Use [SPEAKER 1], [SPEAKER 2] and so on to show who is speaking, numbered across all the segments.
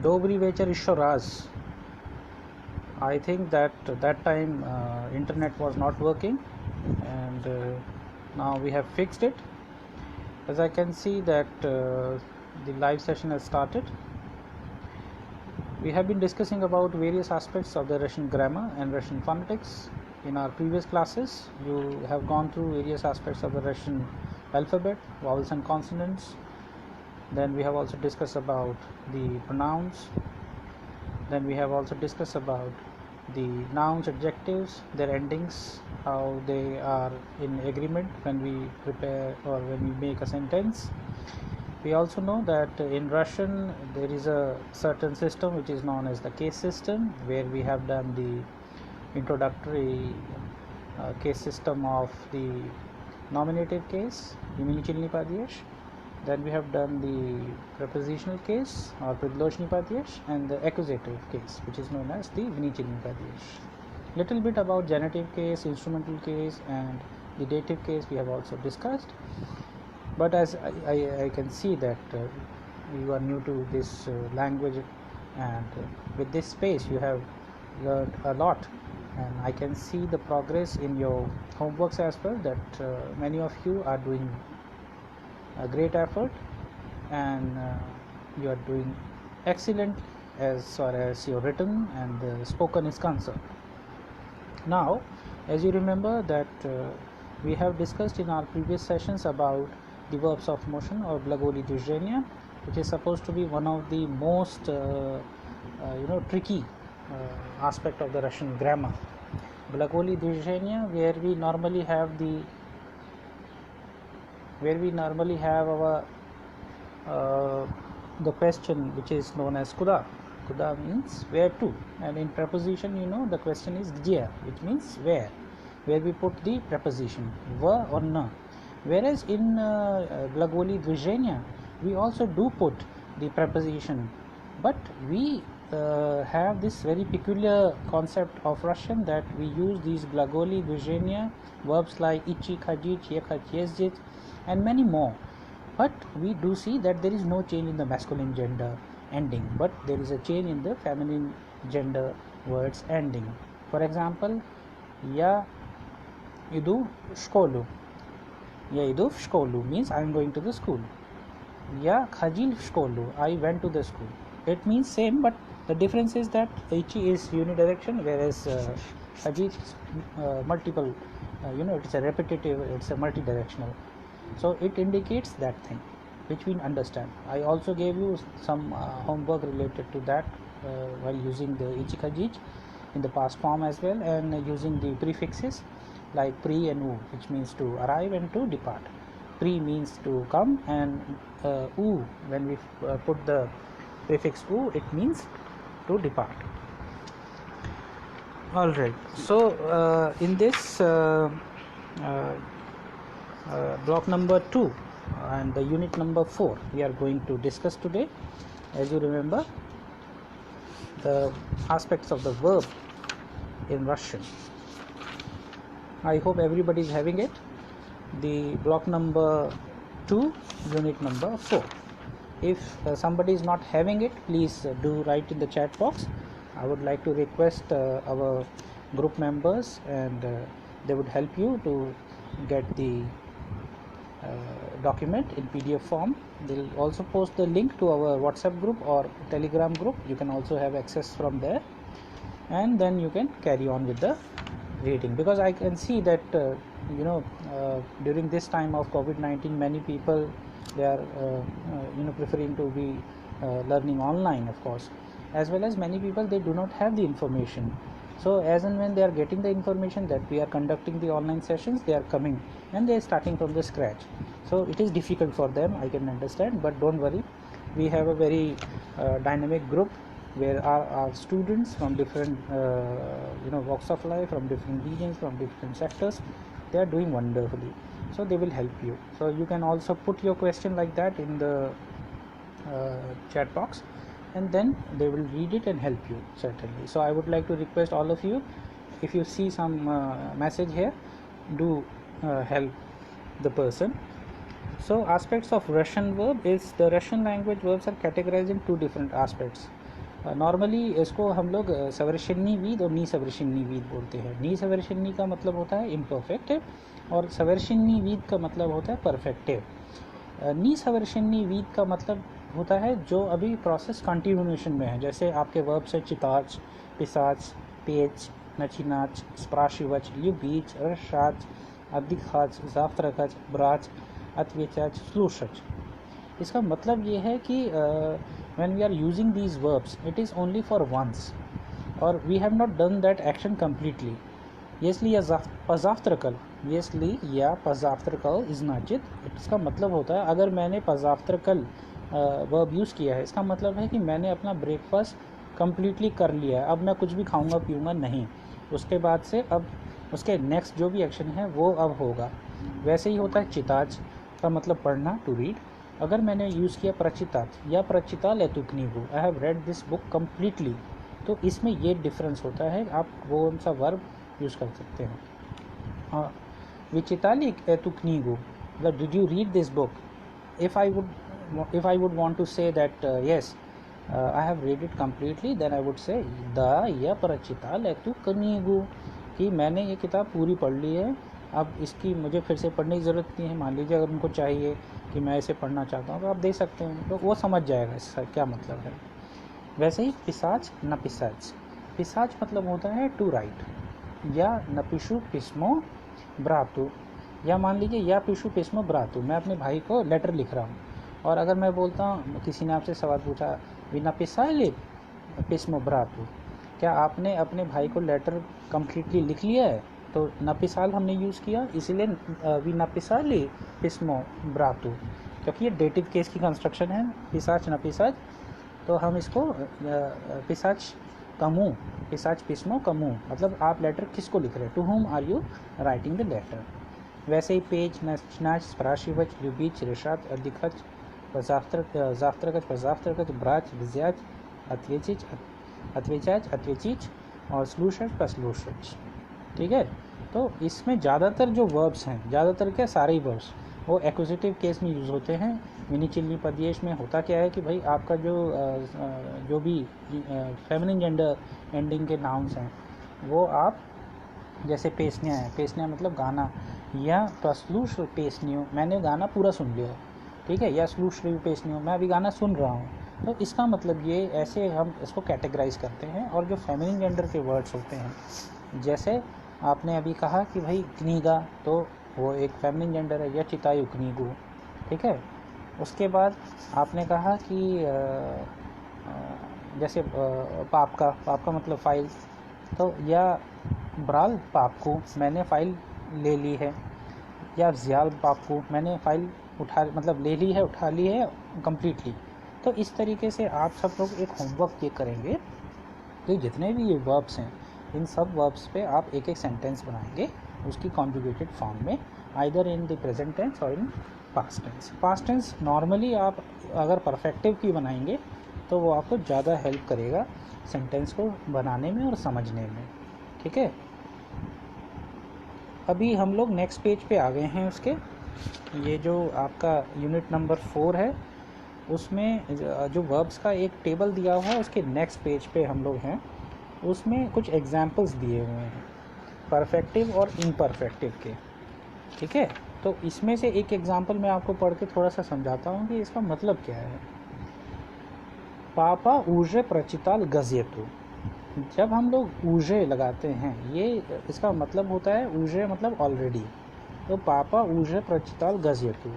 [SPEAKER 1] Dobry Vecher еще раз. I think that time internet was not working, and now we have fixed it. As I can see that the live session has started. We have been discussing about various aspects of the Russian grammar and Russian phonetics. In our previous classes, you have gone through various aspects of the Russian alphabet, vowels and consonants. Then we have also discussed about the pronouns. Then we have also discussed about the nouns, adjectives, their endings, how they are in agreement when we prepare or when we make a sentence. We also know that in Russian there is a certain system which is known as the case system, where we have done the introductory case system of the nominative case, imenительный падеж. Then we have done the prepositional case or предложный падеж, and the accusative case, which is known as the винительный падеж. Little bit about genitive case, instrumental case, and the dative case we have also discussed. But as I can see that you are new to this language, and with this space you have learned a lot, and I can see the progress in your homeworks as well, that many of you are doing a great effort, and you are doing excellent as far as your written and spoken is concerned. Now, as you remember that we have discussed in our previous sessions about the verbs of motion or glagoli движения, which is supposed to be one of the most tricky aspect of the Russian grammar. Glagoli движения, where we normally have our the question which is known as kuda. Kuda means where to, and in preposition the question is где, which means where we put the preposition v or na. Whereas in glagoli движения we also do put the preposition, but we have this very peculiar concept of Russian, that we use these glagoli движения, verbs like идти, ходить, ехать, ездить, and many more. But we do see that there is no change in the masculine gender ending, but there is a change in the feminine gender words ending. For example, я иду в школу. Я иду в школу means I am going to the school. Я ходил в школу, I went to the school. It means same, but the difference is that идти is unidirectional, whereas ходить multiple, it's a repetitive, it's a multidirectional. So it indicates that thing which we understand. I also gave you some homework related to that while using the ichi khajij in the past form as well, and using the prefixes like pre and u, which means to arrive and to depart. Pre means to come, and u, when we put the prefix u, it means to depart. All right, so in this block number 2 and the unit number 4 we are going to discuss today. As you remember, the aspects of the verb in Russian. I hope everybody is having it. The block number 2, unit number 4. If somebody is not having it, please do write in the chat box. I would like to request our group members, and they would help you to get the document in PDF form. They'll also post the link to our WhatsApp group or Telegram group. You can also have access from there, and then you can carry on with the reading, because I can see that during this time of COVID-19, many people, they are preferring to be learning online, of course, as well as many people, they do not have the information. So as and when they are getting the information that we are conducting the online sessions, they are coming and they are starting from the scratch. So it is difficult for them, I can understand, but don't worry, we have a very dynamic group where our students from different walks of life, from different regions, from different sectors, they are doing wonderfully. So they will help you. So you can also put your question like that in the chat box, and then they will read it and help you, certainly. So I would like to request all of you, if you see some message here, do help the person. So aspects of Russian verb is, the Russian language verbs are categorized in two different aspects. Normally इसको हम लोग सवर्शनीवीद और नीसवर्शनीवीद बोलते हैं। नीसवर्शनी का मतलब होता है इम्परफेक्टिव और सवर्शनीवीद का मतलब होता है परफेक्टिव। नीसवर्शनीवीद का मतलब होता है जो अभी प्रोसेस कंटिन्यूएशन में है, जैसे आपके वर्ब्स है चिताच, पिसाच, पेच, नचिनाच, स्प्राशिवच, ल्यूबीच, रशाच, अधिखाच, जाफ्त्रकच, ब्राच, अत्वेचाच, स्लूशच। इसका मतलब ये है कि when we are using these verbs it is only for once or we have not done that action completely. Yesli या पजाफ्त्रकल, येसली या पजाफ्त्रकल इज नाजिद, इसका मतलब होता है अगर मैंने पजाफ्त्रकल वर्ब यूज़ किया है, इसका मतलब है कि मैंने अपना ब्रेकफास्ट कम्प्लीटली कर लिया है, अब मैं कुछ भी खाऊंगा पीऊँगा नहीं, उसके बाद से अब उसके नेक्स्ट जो भी एक्शन है वो अब होगा। वैसे ही होता है चिताज का मतलब पढ़ना, टू रीड। अगर मैंने यूज़ किया प्रचितात या प्रचिता लेतुकनीगु, I have read this book completely, तो इसमें ये डिफरेंस होता है, आप वो कौन सा वर्ब यूज़ कर सकते हैं। विचिताली एतुकनीगु मतलब did you read this book, if I would want to say that yes I have read it completely, then I would say दा या प्रचिता लेतुकनीगु, कि मैंने ये किताब पूरी पढ़ ली है, अब इसकी मुझे फिर से पढ़ने की ज़रूरत नहीं है। मान लीजिए अगर उनको चाहिए कि मैं इसे पढ़ना चाहता हूँ तो आप दे सकते हैं, तो वो समझ जाएगा इसका क्या मतलब है। वैसे ही पिसाच न पिसाच, पिसाच मतलब होता है टू राइट, या नपिशु पिस्मो ब्रातु, या मान लीजिए या पिशु पिस्मो ब्रातु, मैं अपने भाई को लेटर लिख रहा हूँ, और अगर मैं बोलता हूँ, किसी ने आपसे सवाल पूछा विना पिसाले पिस्मो ब्रातु, क्या आपने अपने भाई को लेटर कम्प्लीटली लिख लिया है, तो नपिसाल हमने यूज़ किया, इसीलिए वी नपिसाले पिस्मो ब्रातु, क्योंकि ये डेटिव केस की कंस्ट्रक्शन है, पिसाच नपिसाच, तो हम इसको पिसाच कमू, पिसाच पिस्मो कमू, मतलब आप लेटर किसको लिख रहे हैं, to whom are you writing the letter. वैसे ही पेज, नचनाच, स्प्राशिवच, ल्यूबीच, रेशात, अधिखच, जाफ्त्रकच, पजाफ्त्रकच, ब्राच, विज्याच, अत्वेचिच, अत्वेचाच, अत्वेचिच और स्लूशच, पस्लूशच। ठीक है, तो इसमें ज़्यादातर जो वर्ब्स हैं, ज़्यादातर क्या सारे ही वर्ब्स वो एक्विजिटिव केस में यूज़ होते हैं। विनिचिल्ली पदेश में होता क्या है कि भाई आपका जो भी फेमिनिन जेंडर एंडिंग के नाउन्स हैं वो आप, जैसे पेस्निया है, पेस्निया मतलब गाना, या पस्लूश पेस्नियो, मैंने गाना पूरा सुन लिया, ठीक है, या स्लूश पेस्नियो, मैं अभी गाना सुन रहा हूँ, तो इसका मतलब ये ऐसे हम इसको कैटेगराइज करते हैं। और जो फेमिनिन जेंडर के वर्ड्स होते हैं, जैसे आपने अभी कहा कि भाई कनीगा, तो वो एक फेमिनिन जेंडर है, या चितायु कनीगु, ठीक है। उसके बाद आपने कहा कि जैसे पाप का मतलब फ़ाइल, तो या ब्राल पाप को, मैंने फ़ाइल ले ली है, या ज़ियाल पाप को, मैंने फ़ाइल मतलब ले ली है, उठा ली है कम्प्लीटली। तो इस तरीके से आप सब लोग एक होमवर्क ये करेंगे, तो जितने भी ये वर्ब्स हैं, इन सब वर्ब्स पे आप एक एक सेंटेंस बनाएंगे उसकी कॉन्जुगेटेड फॉर्म में, either in the present tense और in past tense. Past tense normally आप अगर परफेक्टिव की बनाएंगे तो वो आपको ज़्यादा हेल्प करेगा सेंटेंस को बनाने में और समझने में, ठीक है। अभी हम लोग नेक्स्ट पेज पे आ गए हैं उसके, ये जो आपका यूनिट नंबर 4 है, उसमें जो वर्ब्स का एक टेबल दिया हुआ है, उसके नेक्स्ट पेज पे हम लोग हैं, उसमें कुछ एग्जाम्पल्स दिए हुए हैं परफेक्टिव और इम्परफेक्टिव के, ठीक है। तो इसमें से एक एग्जाम्पल मैं आपको पढ़ के थोड़ा सा समझाता हूँ कि इसका मतलब क्या है। पापा ऊजे प्रचिताल गज़ेतु, जब हम लोग ऊजे लगाते हैं, ये इसका मतलब होता है, ऊजे मतलब ऑलरेडी, तो पापा ऊजे प्रचिताल गज़ेतु,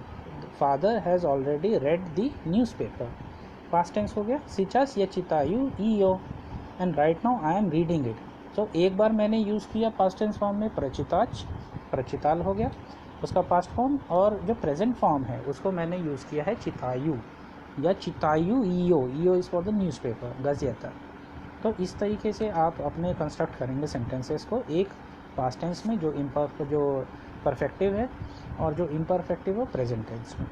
[SPEAKER 1] father has already read the newspaper. Past tense हो गया, सिचास या चितायु ईओ, and right now I am reading it. तो एक बार मैंने यूज़ किया पास्ट टेंस फॉर्म में प्रचिताच, प्रचिताल हो गया उसका पास्ट फॉर्म, और जो प्रेजेंट फॉर्म है उसको मैंने यूज़ किया है चितायु या चितायु ईओ, ईओ इज़ फॉर द न्यूज़पेपर, गज़ेता। तो इस तरीके से आप अपने कंस्ट्रक्ट करेंगे सेंटेंसेस को, एक पास्ट टेंस में जो परफेक्टिव है, और जो इम्परफेक्टिव हो प्रेजेंट टेंस में,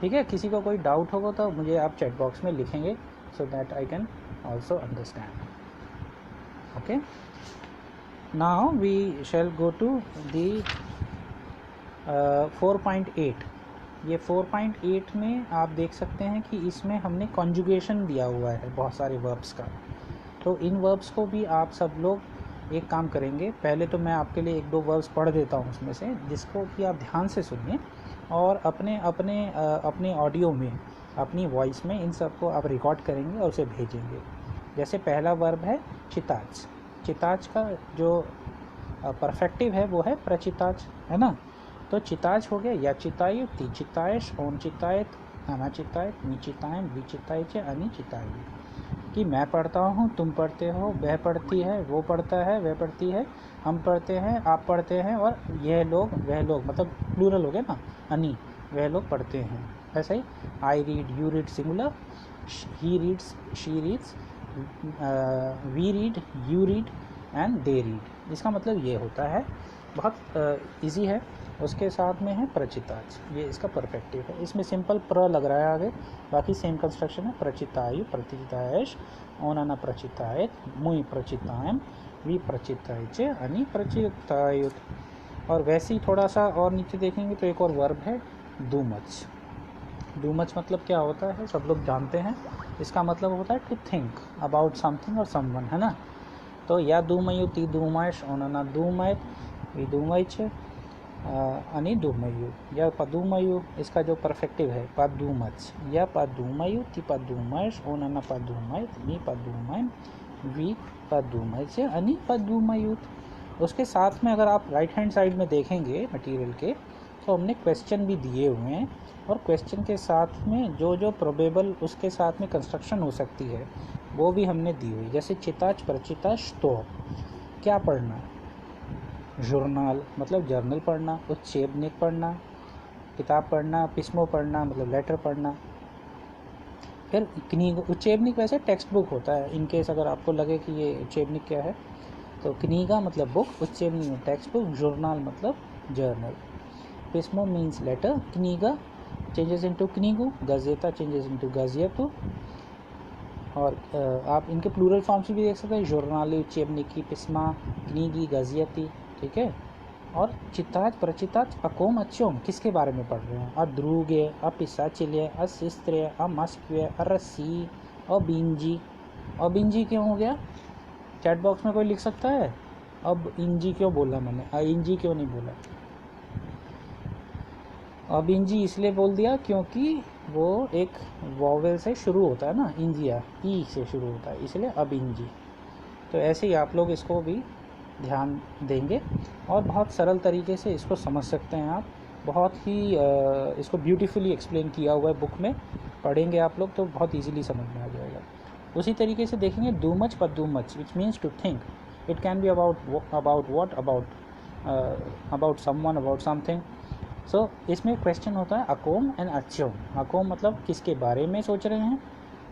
[SPEAKER 1] ठीक है। किसी को कोई डाउट होगा तो मुझे आप चैट बॉक्स में लिखेंगे, so that I can also understand. Okay, now we shall go to the 4.8, ये 4.8 में आप देख सकते हैं कि इसमें हमने कॉन्जुगेशन दिया हुआ है बहुत सारे वर्ब्स का। तो इन वर्ब्स को भी आप सब लोग एक काम करेंगे, पहले तो मैं आपके लिए 1-2 वर्ब्स पढ़ देता हूँ उसमें से, जिसको कि आप ध्यान से सुनिए और अपने ऑडियो में, अपनी वॉइस में इन सब को आप रिकॉर्ड करेंगे और उसे भेजेंगे। जैसे पहला वर्ब है चिताज। चिताज का जो परफेक्टिव है वो है प्रचिताज, है ना। तो चिताज हो गया या चितायु, ती चितायश, ओन चितायत, अना चितायत, नी चितायन, वी चितायचे, अनि चितायु। कि मैं पढ़ता हूँ, तुम पढ़ते हो, वह पढ़ती है, वो पढ़ता है, वह पढ़ती है, हम पढ़ते हैं, आप पढ़ते हैं, और यह लोग, वह लोग, मतलब प्लूरल हो गया ना, अनि, वह लोग पढ़ते हैं। ऐसा ही I read, you read singular, he reads, she reads, we read, you read and they read. इसका मतलब ये होता है, बहुत इजी है। उसके साथ में है प्रचिताज, ये इसका परफेक्टिव है। इसमें सिंपल प्र लग रहा है आगे, बाकी सेम कंस्ट्रक्शन है। प्रचितायु, प्रचितायश, ओनना प्रचितायत, मुई प्रचितायम, वी प्रचितायचे, अनि प्रचितायुत। और वैसे ही थोड़ा सा और नीचे देखेंगे तो एक और वर्ब है डूमच। डूमच मतलब क्या होता है, सब लोग जानते हैं। इसका मतलब होता है टू थिंक अबाउट समथिंग और समवन, है ना। तो या डूमयु, ती डूमयश, ओनना डूमयत, वी डूमयच, अनि डूमयु या पदूमयु। इसका जो परफेक्टिव है पदूमच, या पदूमयु, ती पदूमयश, ओनना पदूमयत, वी पदूमयन, वी पदूमयच, अनि पदूमयुत। उसके साथ में अगर आप राइट हैंड साइड में देखेंगे मटेरियल के, तो हमने क्वेश्चन भी दिए हुए हैं, और क्वेश्चन के साथ में जो जो प्रोबेबल उसके साथ में कंस्ट्रक्शन हो सकती है वो भी हमने दी हुई। जैसे चिताज, प्रचिताज, तो क्या पढ़ना, जर्नल मतलब जर्नल पढ़ना, उच्चेबनिक पढ़ना, किताब पढ़ना, पिस्मो पढ़ना मतलब लेटर पढ़ना। फिर कनीग, उच्चेबनिक वैसे टेक्स्ट बुक होता है, इनकेस अगर आपको लगे कि ये उच्चेबनिक क्या है, तो कनीगा मतलब बुक, उच्चेबनिक टेक्स्ट बुक, जर्नल मतलब जर्नल, पिस्मो मीन्स लेटर, कनीगा चेंजेस इनटू कनीगू, गजेता चेंजेस इनटू गजियतु। और आप इनके प्लूरल फॉर्म्स भी देख सकते हैं, जर्नाली, उच्चेबनिकी, पिस्मा, कनीगी, गजियती, ठीक है। और चिताज, प्रचिताज, अकोम, अच्छोम किसके बारे में पढ़ रहे हैं, अद्रुगे, अपिसाचिल्य, अशिस्त्र्य, अमस्क्य, अरसी, अबिंजी। अबिंजी क्यों हो गया, चैट बॉक्स में कोई लिख सकता है, अब इंजी क्यों बोला मैंने, इंजी क्यों नहीं बोला। अबिंजी इसलिए बोल दिया क्योंकि वो एक वॉवेल से शुरू होता है ना, इंजिया, ई से शुरू होता है, इसलिए अबिंजी। तो ऐसे ही आप लोग इसको भी ध्यान देंगे और बहुत सरल तरीके से इसको समझ सकते हैं आप। बहुत ही इसको ब्यूटीफुली एक्सप्लेन किया हुआ है बुक में, पढ़ेंगे आप लोग तो बहुत इजीली समझ में आ जाएगा। उसी तरीके से देखेंगे डूमच पदूमच, which means to think. It can be about what, about someone, about something. So इसमें क्वेश्चन होता है अकोम एंड अच्छोम। अकोम मतलब किसके बारे में सोच रहे हैं,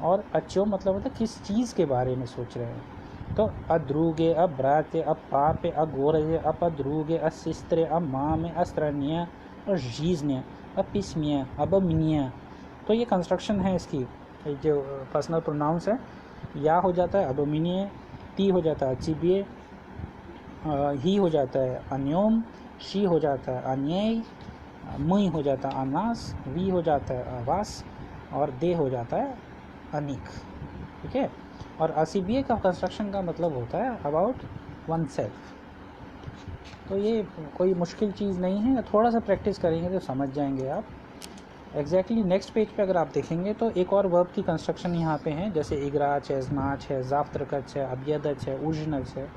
[SPEAKER 1] और अच्छोम मतलब होता है किस चीज़ के बारे में सोच रहे हैं। तो अद्रुगे, अब्राते, अपापे, अगोरजे, अपद्रुगे, अशिस्त्रे, अमामे, अस्त्रन्य और जीजन्य, अपिस्म्य, अबमिन्य। तो ये कंस्ट्रक्शन है इसकी, जो पर्सनल प्रोनाउंस है। या हो जाता है अबमिन्य, ती हो जाता है अचिबिये, ही हो जाता है अन्योम, शी हो जाता है अन्यय, मुई हो जाता है अनास, वी हो जाता है आवास, और दे हो जाता है अनिक, ठीक है। और असीबिये का कंस्ट्रक्शन का मतलब होता है अबाउट वन सेल्फ। तो ये कोई मुश्किल चीज़ नहीं है, थोड़ा सा प्रैक्टिस करेंगे तो समझ जाएंगे आप। एग्जैक्टली नेक्स्ट पेज पे अगर आप देखेंगे तो एक और वर्ब की कंस्ट्रक्शन यहाँ पे है, जैसे इगराच है, जनाच है, जाफ्त्रकच है, अबियदच है, उजनच है।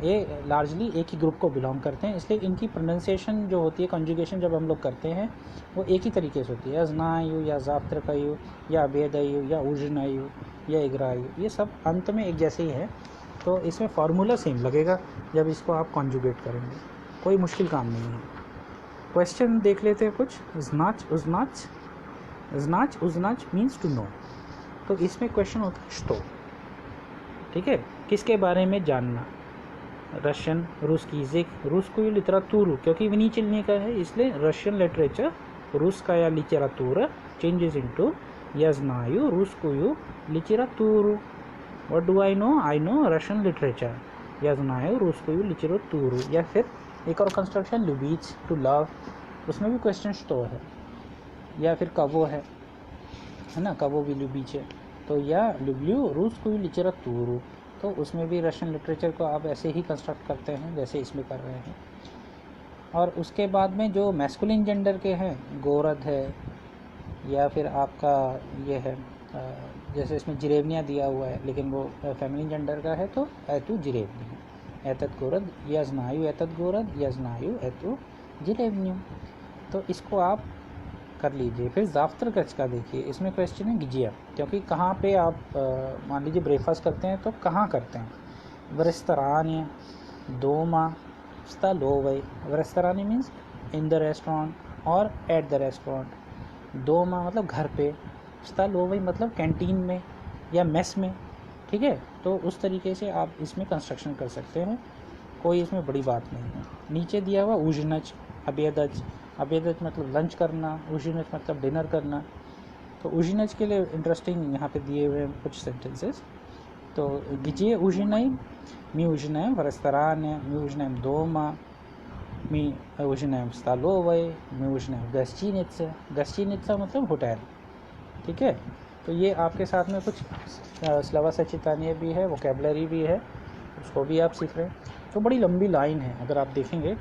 [SPEAKER 1] ये लार्जली एक ही ग्रुप को बिलोंग करते हैं, इसलिए इनकी प्रोनाउंसिएशन जो होती है, कंजुगेशन जब हम लोग करते हैं वो एक ही तरीके से होती है, अजनायु या जाफ्त्रकयु या अबेदयु या उजनयु या इगरायु, ये सब अंत में एक जैसे ही है। तो इसमें फार्मूला सेम लगेगा जब इसको आप कॉन्जुगेट करेंगे, कोई मुश्किल काम नहीं है। क्वेश्चन देख लेते हैं कुछ। ज़नाच उज़नाच, ज़नाच उज़नाच मीन्स टू नो। तो इसमें क्वेश्चन होता है श्तो, ठीक है, किसके बारे में जानना। रशियन, रूस की ज़िक, रूस को लिटरेचर, क्योंकि विनीचिलने का है इसलिए रशियन लिटरेचर, रूस का या लिटरेचर चेंजेस इनटू यजनायु, रूस को literature. What do I know Russian literature, यजनायु, रूस को लिटरेचर। या फिर एक और कंस्ट्रक्शन लुबीच, टू लव, उसमें भी क्वेश्चन तो है। या फिर कवो है ना, कवो भी ल्यूबीचे, तो या लुब्लियो रूस्कुई लिटरेतूरू, तो उसमें भी रशियन लिटरेचर को आप ऐसे ही कंस्ट्रक्ट करते हैं जैसे इसमें कर रहे हैं। और उसके बाद में जो मैस्कुलिन जेंडर के हैं, गोरद है या फिर आपका ये है जैसे इसमें जिरेवनिया दिया हुआ है लेकिन वो फेमिनिन जेंडर का है, तो एतु जिरेवनी, एतत गोरद यजनायु एतत गोरद यजनायु एतु जिरेवनियम, तो इसको आप कर लीजिए। फिर जाफ्तर कच का देखिए, इसमें क्वेश्चन है गिजिया, क्योंकि कहाँ पे आप मान लीजिए ब्रेकफास्ट करते हैं तो कहाँ करते हैं, वरिस्तरान्य दोमा स्तालोवई, वरिस्तरान्य मीन्स इन द रेस्टोरेंट और एट द रेस्टोरेंट, दोमा मतलब घर पे, स्तालोवई मतलब कैंटीन में या मेस में, ठीक है। तो उस तरीके से आप इसमें कंस्ट्रक्शन कर सकते हैं, कोई इसमें बड़ी बात नहीं है। नीचे दिया हुआ उजनच अबेदज, अबेदज मतलब लंच करना, उजनच मतलब डिनर करना, तो उजनच के लिए इंटरेस्टिंग यहाँ पे दिए हुए कुछ सेंटेंसेस। तो गिजिए उजनई मी उजनयम वरस्तरान्य मी उजनयम दोमा मी उजनयम स्तालोवई मी उजनयम गस्चिनित्सा, गस्चिनित्सा मतलब होटल, ठीक है। तो ये आपके साथ में कुछ स्लवा सचितानीय भी है, वोकेबलरी भी है, उसको भी आप सीख रहे हैं। तो बड़ी लंबी लाइन है, अगर आप देखेंगे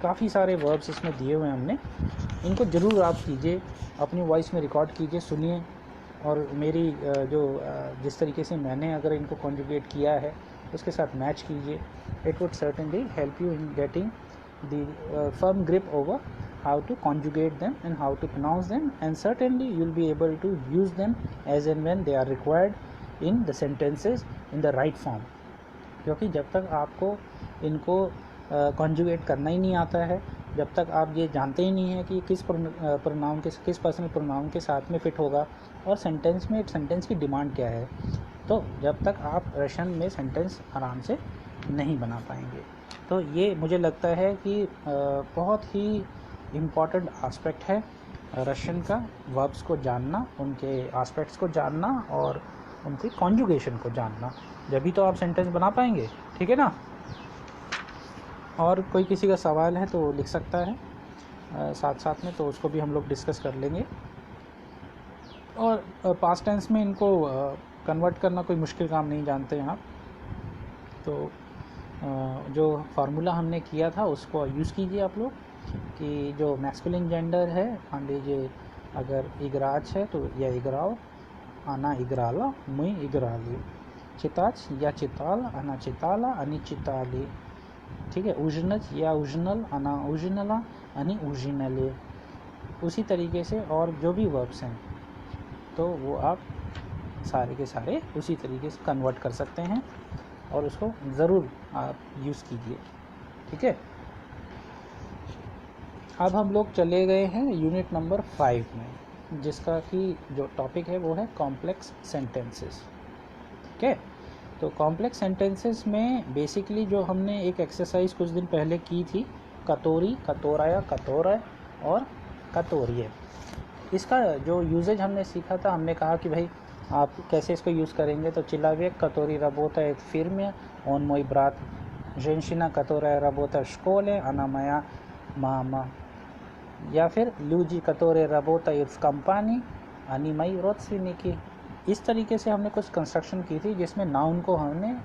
[SPEAKER 1] काफ़ी सारे वर्ब्स इसमें दिए हुए हैं हमने, इनको ज़रूर आप कीजिए, अपनी वॉइस में रिकॉर्ड कीजिए, सुनिए, और मेरी जिस तरीके से मैंने अगर इनको कॉन्जुगेट किया है उसके साथ मैच कीजिए। It would certainly help you in getting the firm grip over how to conjugate them and how to pronounce them, and certainly you'll be able to use them as and when they are required in the sentences in the right form, क्योंकि जब तक आपको इनको conjugate करना ही नहीं आता है, जब तक आप ये जानते ही नहीं है कि किस प्रोनाउन किस पर्सनल प्रोनाउन के साथ में फिट होगा और सेंटेंस की डिमांड क्या है, तो जब तक आप रशियन में सेंटेंस आराम से नहीं बना पाएंगे। तो ये मुझे लगता है कि बहुत ही इम्पॉर्टेंट एस्पेक्ट है रशियन का, वर्ब्स को जानना, उनके एस्पेक्ट्स को जानना और उनकी कॉन्जुगेशन को जानना, जब भी तो आप सेंटेंस बना पाएंगे, ठीक है ना। और कोई किसी का सवाल है तो लिख सकता है साथ साथ में, तो उसको भी हम लोग डिस्कस कर लेंगे। और पास्ट टेंस में इनको कन्वर्ट करना कोई मुश्किल काम नहीं जानते हैं आप, तो जो फार्मूला हमने किया था उसको यूज़ कीजिए आप लोग, कि जो मैस्कुलिन जेंडर है, मान लीजिए अगर इगराज है तो या इगराव, आना इगराला मुई इगराली, चिताच या चिताल, आना चिताला अनि चिताली, ठीक है। उजनच या उजनल, आना उजनला अनि उजिनले, उसी तरीके से और जो भी वर्ब्स हैं तो वो आप सारे के सारे उसी तरीके से कन्वर्ट कर सकते हैं, और उसको ज़रूर आप यूज़ कीजिए, ठीक है। अब हम लोग चले गए हैं यूनिट नंबर 5 में, जिसका कि जो टॉपिक है वो है कॉम्प्लेक्स सेंटेंसेस, ठीक है। तो कॉम्प्लेक्स सेंटेंसेस में बेसिकली जो हमने एक एक्सरसाइज कुछ दिन पहले की थी, कतोरी, कतोराया, कतोरा और कतोरिए, इसका जो यूजेज हमने सीखा था, हमने कहा कि भाई आप कैसे इसको यूज़ करेंगे। तो चिलावेक कतोरी रबोता एक फिर्म ऑन मोई ब्रात, जेंशिना कतोरा रबोता शकोले अनामया मामा, या फिर लूजी कतोरे रबोता इस कंपानी अनिमई रोत्सविनी की। इस तरीके से हमने कुछ कंस्ट्रक्शन की थी जिसमें नाउन को हमने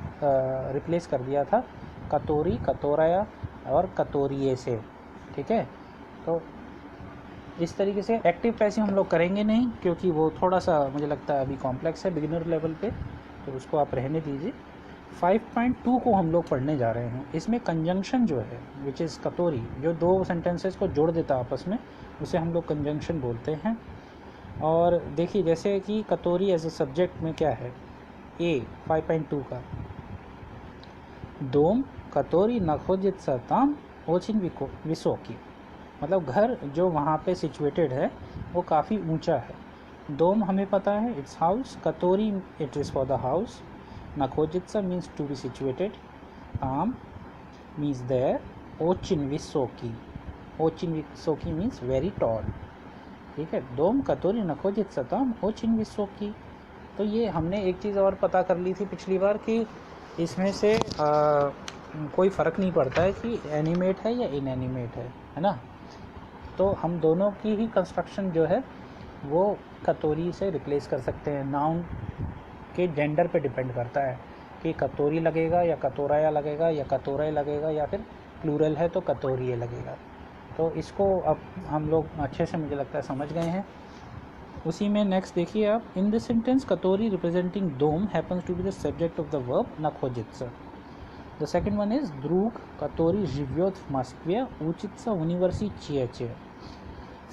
[SPEAKER 1] रिप्लेस कर दिया था कतोरी, कतोराया और कतोरिए से, ठीक है। तो इस तरीके से एक्टिव पैसिव हम लोग करेंगे नहीं, क्योंकि वो थोड़ा सा मुझे लगता है अभी कॉम्प्लेक्स है बिगिनर लेवल पे, तो उसको आप रहने दीजिए। 5.2 को हम लोग पढ़ने जा रहे हैं। इसमें कंजंक्शन जो है विच इज़ कतोरी, जो दो सेंटेंसेस को जोड़ देता है आपस में, उसे हम लोग कंजंक्शन बोलते हैं। और देखिए जैसे कि कतोरी एज ए सब्जेक्ट में क्या है, ए 5.2 का दोम कतोरी नखोजित सताम ओचिन विसोकी, मतलब घर जो वहाँ पे सिचुएटेड है वो काफ़ी ऊंचा है। दोम हमें पता है इट्स हाउस, कतोरी it is for the house, नखोजित्सा मीन्स टू बी सिचुएटेड, आम मीन्स देयर, ओचिन विसोकी मीन्स वेरी टॉल, ठीक है। दोम कतोरी नखोजित्सा ताम ओचिन विसोकी। तो ये हमने एक चीज़ और पता कर ली थी पिछली बार कि इसमें से कोई फ़र्क नहीं पड़ता है कि एनिमेट है या इनएनिमेट है ना। तो हम दोनों की ही कंस्ट्रक्शन जो है वो कतोरी से रिप्लेस कर सकते हैं। नाउन के जेंडर पे डिपेंड करता है कि कतोरी लगेगा या कतोराया लगेगा या कतोरे लगेगा या फिर प्लूरल है तो कतोरिये लगेगा। तो इसको अब हम लोग अच्छे से मुझे लगता है समझ गए हैं। उसी में नेक्स्ट देखिए आप, इन दिस सेंटेंस कतोरी रिप्रेजेंटिंग दोम happens to be the subject of the verb नखोजित्सा। द सेकेंड वन इज द्रूग कतोरी живет в Москве, учится в университете.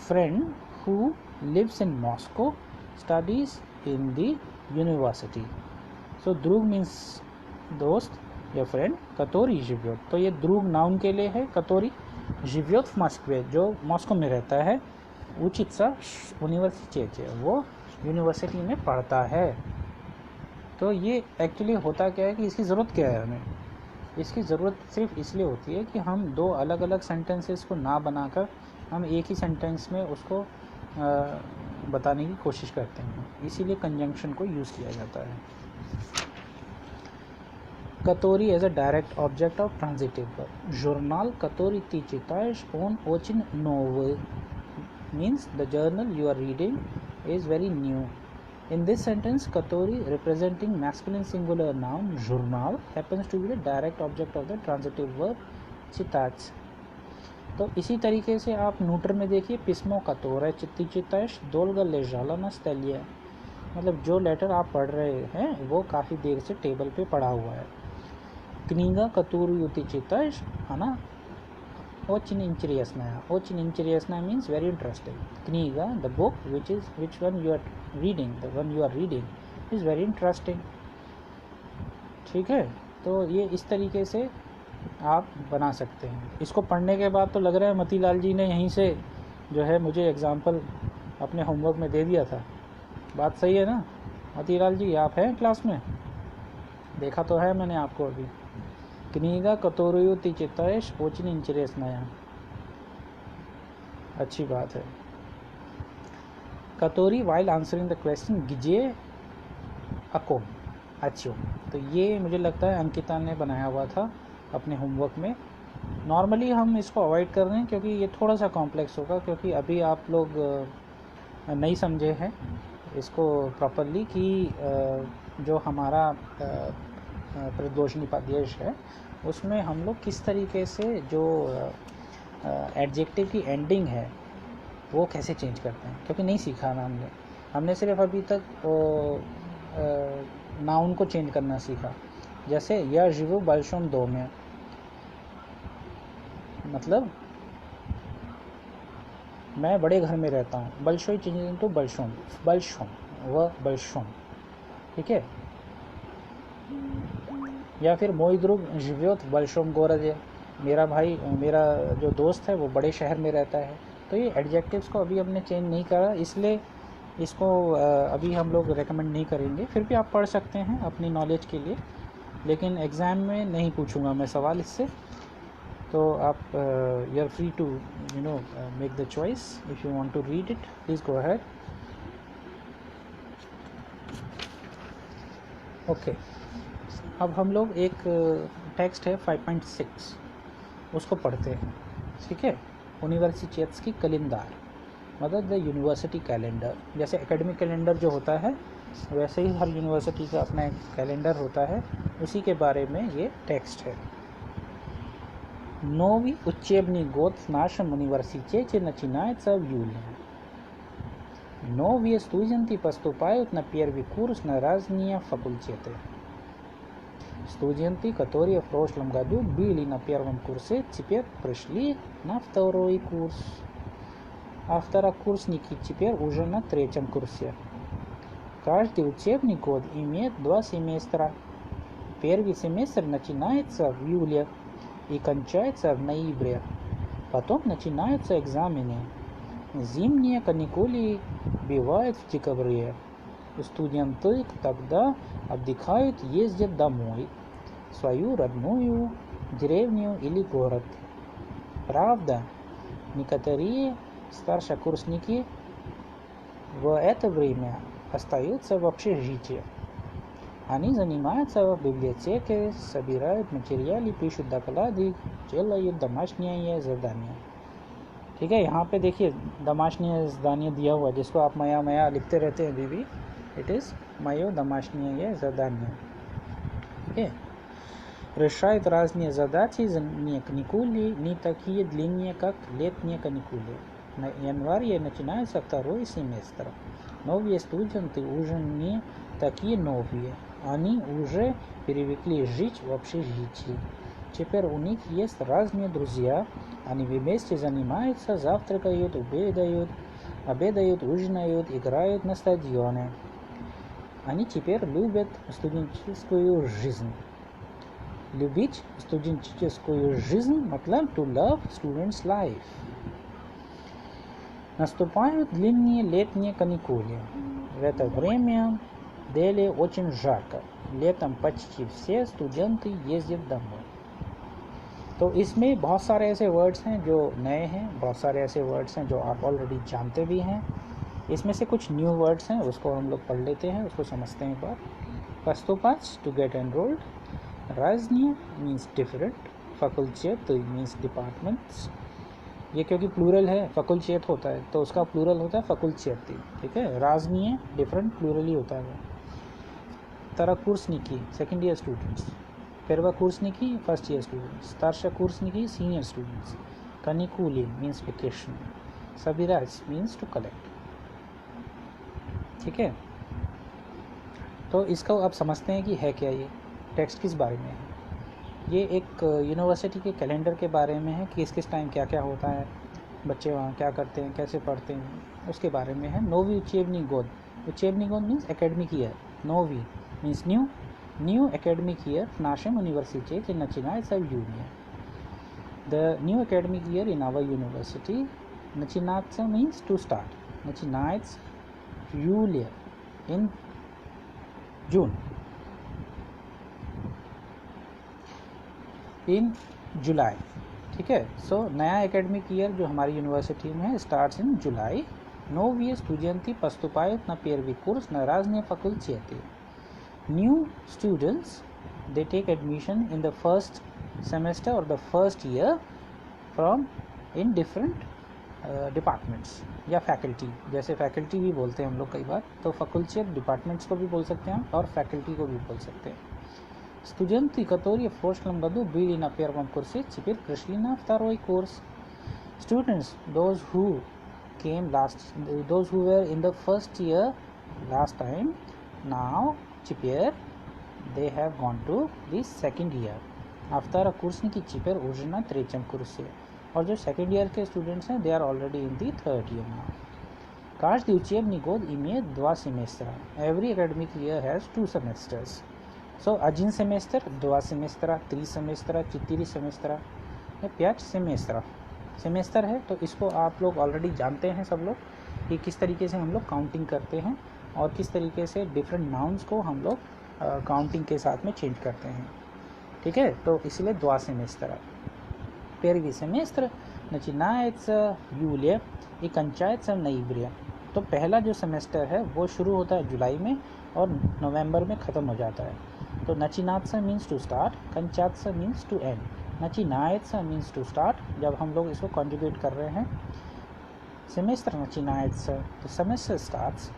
[SPEAKER 1] Friend who lives in Moscow studies in the university. So द्रूग means दोस्त या फ्रेंड, कतोरी живет, तो ये द्रूग नाउन के लिए है, कतोरी живет в Москве जो मॉस्को में रहता है, учится университете वो यूनिवर्सिटी में पढ़ता है। तो ये एक्चुअली होता क्या है कि इसकी ज़रूरत क्या है हमें, इसकी ज़रूरत सिर्फ इसलिए होती है कि हम दो अलग अलग सेंटेंसेस को ना बनाकर हम एक ही सेंटेंस में उसको बताने की कोशिश करते हैं, इसीलिए कंजंक्शन को यूज़ किया जाता है। कतोरी as a direct object of transitive verb. Journal कतोरी ती चिताएश ओन ओचिन नोवेल means the journal you are reading is very new. In this sentence, katori representing masculine singular noun journal happens to be the direct object of the transitive verb चिताच। तो इसी तरीके से आप न्यूट्रल में देखिए, पिस्मो कतोरे चित्ती चिताश दोलगल ले जाला न स्टेलिया, मतलब जो लेटर आप पढ़ रहे हैं वो काफ़ी देर से टेबल पे पड़ा हुआ है। कनीगा कतोरी युति चिताश है ना, Очень интересная. Очень интересная means very interesting. Kniga, the book, which one you are reading, the one you are reading is very interesting. ठीक है, तो ये इस तरीके से आप बना सकते हैं। इसको पढ़ने के बाद तो लग रहा है मतीलाल जी ने यहीं से जो है मुझे एग्जाम्पल अपने होमवर्क में दे दिया था। बात सही है ना मतीलाल जी, आप हैं क्लास में? देखा तो है मैंने आपको अभी। कनीगा कतोरियो ती चिताएश ओचिन इंचरेस नया, अच्छी बात है। कतोरी वाइल आंसरिंग द क्वेश्चन गिजे अकोम, अच्छो, तो ये मुझे लगता है अंकिता ने बनाया हुआ था अपने होमवर्क में। नॉर्मली हम इसको अवॉइड कर रहे हैं क्योंकि ये थोड़ा सा कॉम्प्लेक्स होगा, क्योंकि अभी आप लोग नहीं समझे हैं इसको प्रॉपरली कि जो हमारा प्रदोषणी पाद्येश है उसमें हम लोग किस तरीके से जो एडजेक्टिव की एंडिंग है वो कैसे चेंज करते हैं, क्योंकि नहीं सीखा ना हमने सिर्फ अभी तक नाउन को चेंज करना सीखा। जैसे या जीवो बलशोम दो में, मतलब मैं बड़े घर में रहता हूँ, बलशोई चेंज इनटू बलशोम, बलशोम व बलशोम, ठीक है। या फिर मोइद्रुग живет в большом городе, मेरा भाई, मेरा जो दोस्त है वो बड़े शहर में रहता है। तो ये एडजेक्टिव्स को अभी हमने चेंज नहीं करा, इसलिए इसको अभी हम लोग रेकमेंड नहीं करेंगे। फिर भी आप पढ़ सकते हैं अपनी नॉलेज के लिए, लेकिन एग्ज़ाम में नहीं पूछूंगा मैं सवाल इससे। तो आप you are free to make the choice, if you want to read it please go ahead. Okay, अब हम लोग एक टेक्स्ट है 5.6 उसको पढ़ते हैं, ठीक है। यूनिवर्सिटीज़ की कैलेंडर, मतलब द यूनिवर्सिटी कैलेंडर। जैसे एकेडमिक कैलेंडर जो होता है वैसे ही हर यूनिवर्सिटी का अपना एक कैलेंडर होता है, उसी के बारे में ये टेक्स्ट है। Новый учебный год в нашем университете начинается в июле. Новые студенты поступают на первый курс на разные факультеты. Студенты, которые в прошлом году были на первом курсе, теперь пришли на второй курс. А второкурсники теперь уже на третьем курсе. Каждый учебный год имеет 2 семестра. Первый семестр начинается в июле и кончается в ноябре. Потом начинаются экзамены. Зимние каникулы бывают в декабре. Студенты тогда отдыхают, ездят домой, в свою родную деревню или город. Правда, некоторые старшекурсники в это время остаются в общежитии. Они занимаются в библиотеке, собирают материалы, пишут доклады, делают домашние задания. ठीक है, यहाँ पे देखिए दमाशनीय ज़दानिया दिया हुआ, जिसको आप मया मया लिखते रहते हैं अभी भी, इट इज़ मयो दमाशनीय ये ज़दानिया, ठीक है. Решает разные задачи не каникулы, не такие длинные, как летние каникулы. На январе начинается второй семестр. Новые студенты уже не такие новые. Они уже привыкли жить в общежитии. Теперь у них есть разные друзья. Они вместе занимаются, завтракают, обедают, ужинают, играют на стадионе. Они теперь любят студенческую жизнь. Любить студенческую жизнь मतलब to love students' life. Наступают длинные летние каникулы. В это время в деле очень жарко. Летом почти все студенты ездят домой. तो इसमें बहुत सारे ऐसे वर्ड्स हैं जो नए हैं, बहुत सारे ऐसे वर्ड्स हैं जो आप ऑलरेडी जानते भी हैं. इसमें से कुछ न्यू वर्ड्स हैं, उसको हम लोग पढ़ लेते हैं, उसको समझते हैं एक बार. Поступать, to get enrolled. Разные means different. Fakultet means departments. ये क्योंकि प्लूरल है, फकुलचेत होता है तो उसका प्लूरल होता है फकुलचेती, ठीक है. राजनीय डिफरेंट प्लूरल ही होता है. तरह कुर्सनिकी सेकेंड ईयर स्टूडेंट्स, первая कुर्सनिकी फर्स्ट ईयर स्टूडेंट्स, старшая कुर्सनिकी सीनियर स्टूडेंट्स. कनिकुली मीन्स वेकेशन. सबीराज मीन्स टू कलेक्ट, ठीक है. तो इसको आप समझते हैं कि है क्या ये टेक्स्ट किस बारे में है. ये एक यूनिवर्सिटी के कैलेंडर के बारे में है कि किस टाइम क्या क्या होता है, बच्चे वहाँ क्या करते हैं, कैसे पढ़ते हैं, उसके बारे में है. नोवी उचेवनी गोद. उचेवनी गोद मीन्स एकेडमिक ईयर. नोवी मीन्स न्यू एकेडमिक ईयर नाशम यूनिवर्सिटी के नचिनाइट्स ऑफ यूनियन. The new academic year in our university. नचिनाइट्स मीन्स टू स्टार्ट. नचिनाइट्स यूलियर इन जून, इन जुलाई, ठीक है. सो नया एकेडमिक ईयर जो हमारी यूनिवर्सिटी में है starts in July. Новые студенты поступают на первый курс на разные факультеты. New students, they take admission in the first semester or the first year from in different departments या faculty. जैसे faculty भी बोलते हैं हम लोग कई बार, तो faculty departments को भी बोल सकते हैं और faculty को भी बोल सकते हैं. Студенты, которые в прошлом году были на первом курсе, теперь пришли на второй курс. Students, those who were in the first year last time, now теперь they have gone to the second year. А второй курсники теперь уже на третьем курсе. और जो सेकेंड ईयर के स्टूडेंट्स हैं, they are already in the third year now. Каждый учебный год имеет 2 семестра. Every academic year has 2 semesters. So, один семестр, 2 семестра, 3 семестра, 4 семестра या 5 семестра. Semester है तो इसको आप लोग ऑलरेडी जानते हैं सब लोग कि किस तरीके से हम लोग काउंटिंग करते हैं और किस तरीके से डिफरेंट नाउन्स को हम लोग काउंटिंग के साथ में चेंज करते हैं, ठीक है. तो इसलिए 2 семестра. Первый семестр начинается в июле и кончается в ноябре. तो पहला जो सेमेस्टर है वो शुरू होता है जुलाई में और नवंबर में ख़त्म हो जाता है. तो начинаться means to start, кончаться means to end. начинается means to start जब हम लोग इसको कॉन्जुगेट कर रहे हैं. Semester начинается, the semester starts.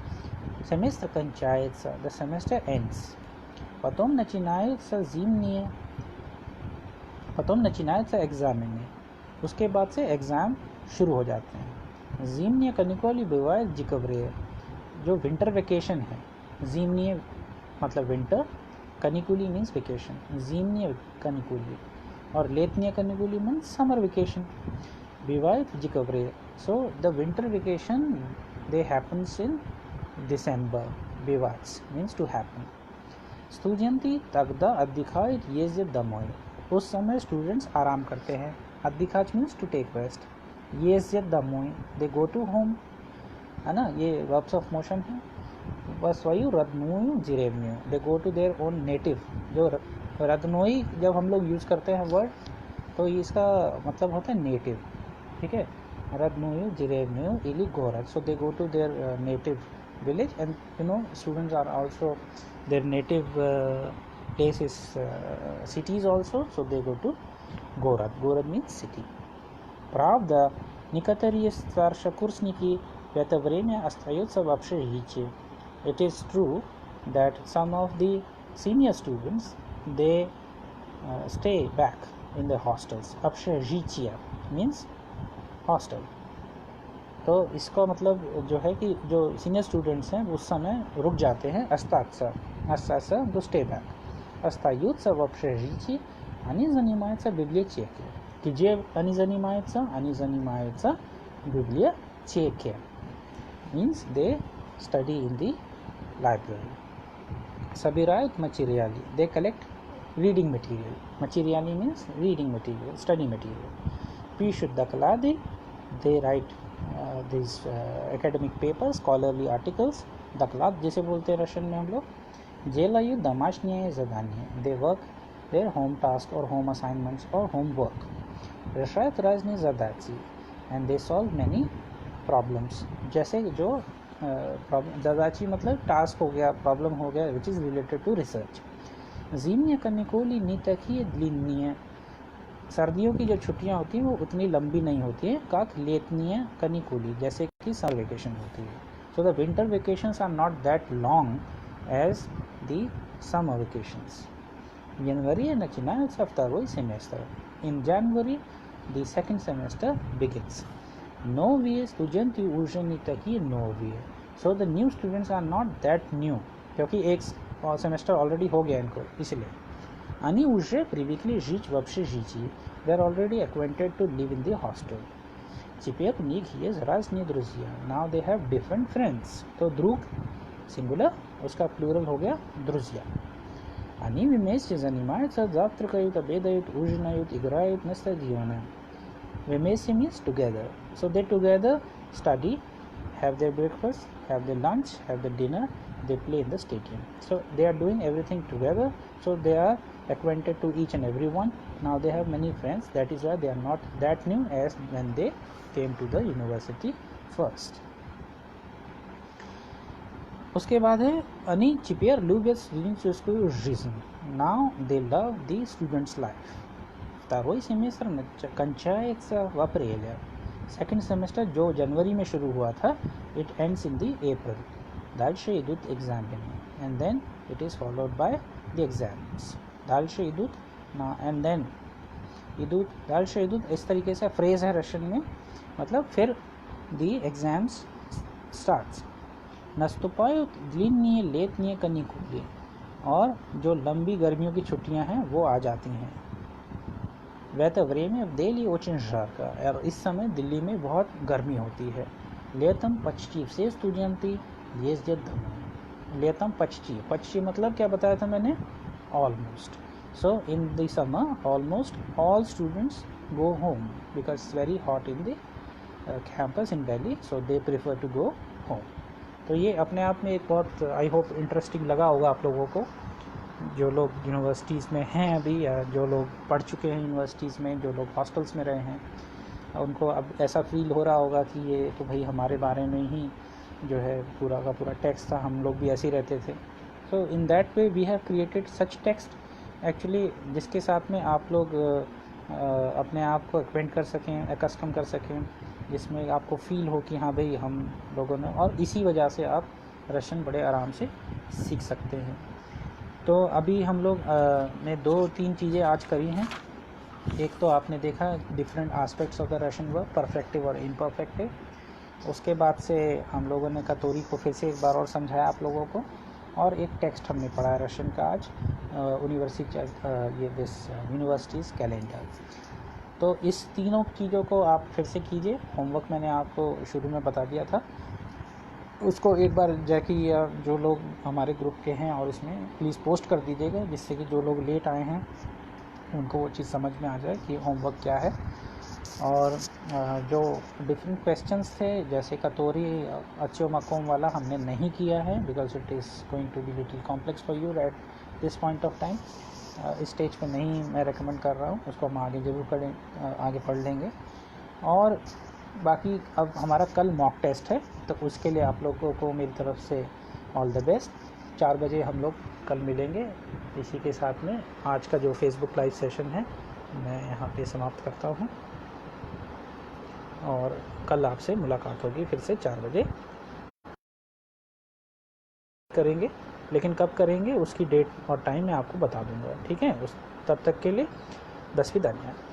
[SPEAKER 1] Semester кончается, the semester ends. Потом начинаются зимние, потом начинаются экзамены. उसके बाद से एग्ज़ाम शुरू हो जाते हैं. Zimnie каникулы бывают в декабре, जो विंटर वेकेशन है. Zimnie मतलब विंटर, каникулы मीन्स वेकेशन, zimnie каникулы. और लेटनिया каникулы means summer vacation. Бывает в декабре. So the winter vacation they happens in December. Бывать means to happen. Студенты тогда отдыхают, ездят домой. उस समय स्टूडेंट्स आराम करते हैं. отдыхать means to take rest. ездят домой, they go to home, है ना. ये verbs of motion है. в свою родную деревню, they go to their own native. जो रदनोई जब हम लोग यूज़ करते हैं वर्ड तो इसका मतलब होता है नेटिव, ठीक है. रदनोई деревню или город, so they go to their native village, and you know students are also their native places, cities also, so they go to город. город means city. Правда, Некоторые старшекурсники в это время остаются в общежитии. It is true that some of the senior students they stay back in the hostels. Общежитие means hostel. तो इसका मतलब जो है कि जो senior students हैं उस समय रुक जाते हैं остаться to stay back. Остаются в общежитии, они занимаются библиотекой. Где они занимаются? Они занимаются в библиотеке. Means they study in the library. Собирают материалы. They collect reading material. Материалы means reading material, study material. Пишут доклады. They write these academic papers, scholarly articles. доклад जिसे बोलते हैं रशियन में हम लोग. делают домашние задания. They work their home task or home assignments or homework. решают разные задачи. And they solve many problems. जैसे जो задачи मतलब task हो गया, प्रॉब्लम हो गया, which is related to research. Зимние каникулы не такие длинные. सर्दियों की जो छुट्टियां होती हैं वो उतनी लंबी नहीं होती है как летние каникулы, जैसे कि समर वेकेशन होती है. So the winter vacations are not that long as the summer vacations. В январе начинается второй семестр. In January the second semester begins. Новые студенты уже не такие новые. So the new students are not that new, क्योंकि एक सेमेस्टर ऑलरेडी हो गया इनको, इसलिए. Они уже привыкли жить в общежитии. They are already acquainted to live in the hostel. Теперь у них есть разные друзья. Now they have different friends. То друг singular, उसका plural हो गया друзья. Они вместе занимаются, завтракают, обедают, ужинают, играют на стадионе. Вместе means together. So they together study, have their breakfast, have their lunch, have their dinner, they play in the stadium. So they are doing everything together. So they are acquainted to each and everyone. Now they have many friends. That is why they are not that new as when they came to the university first. उसके बाद है Они теперь любят студенческую жизнь. Now they love the student's life. Второй семестр кончается в апреле. Second semester जो जनवरी में शुरू हुआ था, it ends in the April. дальше идут экзамены. And then it is followed by the exams. дальше идут and then идут, дальше идут, इस तरीके से फ्रेज है रशियन में, मतलब फिर the exams starts. наступают длинные летние каникулы, और जो लंबी गर्मियों की छुट्टियां हैं वो आ जाती हैं. в это время в Дели очень жарко, और इस समय दिल्ली में बहुत गर्मी होती है. летом почти все студенты ездят домой. летом почти मतलब क्या बताया था मैंने, almost. So in the summer almost all students go home because it's very hot in the campus in Delhi, so they prefer to go home. तो ये अपने आप में एक बहुत आई होप इंटरेस्टिंग लगा होगा आप लोगों को, जो लोग यूनिवर्सिटीज़ में हैं अभी, या जो लोग पढ़ चुके हैं यूनिवर्सिटीज़ में, जो लोग हॉस्टल्स में रहे हैं, उनको अब ऐसा फील हो रहा होगा कि ये तो भाई हमारे बारे में ही जो है पूरा का पूरा टेक्स्ट था, हम लोग भी ऐसे ही रहते थे. So in that way we have created such text actually, जिसके साथ में आप लोग अपने आप को एक्वेंट कर सकें, एकस्टम कर सकें, जिसमें आपको फील हो कि हाँ भाई हम लोगों ने, और इसी वजह से आप रशियन बड़े आराम से सीख सकते हैं. तो अभी हम लोग ने 2-3 चीज़ें आज करी हैं. एक तो आपने देखा different aspects of the Russian verb, perfective और इम्परफेक्टिव. उसके बाद से हम लोगों ने कतोरी को फिर से एक बार और समझाया आप लोगों को, और एक टेक्स्ट हमने पढ़ा है रशियन का आज, यूनिवर्सिटीज़ कैलेंडर. तो इस तीनों चीज़ों को आप फिर से कीजिए. होमवर्क मैंने आपको शुरू में बता दिया था, उसको एक बार जैकी या जो लोग हमारे ग्रुप के हैं और इसमें प्लीज़ पोस्ट कर दीजिएगा, जिससे कि जो लोग लेट आए हैं उनको वो चीज़ समझ में आ जाए कि होमवर्क क्या है. और जो डिफरेंट क्वेश्चंस थे, जैसे कतोरी अच्छो मकोम वाला हमने नहीं किया है, because it is going to be little complex for you at this point of time. इस स्टेज पे नहीं मैं रेकमेंड कर रहा हूँ, उसको हम आगे ज़रूर करें, आगे पढ़ लेंगे. और बाकी अब हमारा कल मॉक टेस्ट है, तो उसके लिए आप लोगों को मेरी तरफ से ऑल द बेस्ट. 4 बजे हम लोग कल मिलेंगे. इसी के साथ में आज का जो फेसबुक लाइव सेशन है मैं यहाँ पे समाप्त करता हूँ. और कल आपसे मुलाकात होगी फिर से 4 बजे करेंगे, लेकिन कब करेंगे उसकी डेट और टाइम मैं आपको बता दूंगा, ठीक है। उस तब तक के लिए 10वीं धन्यवाद।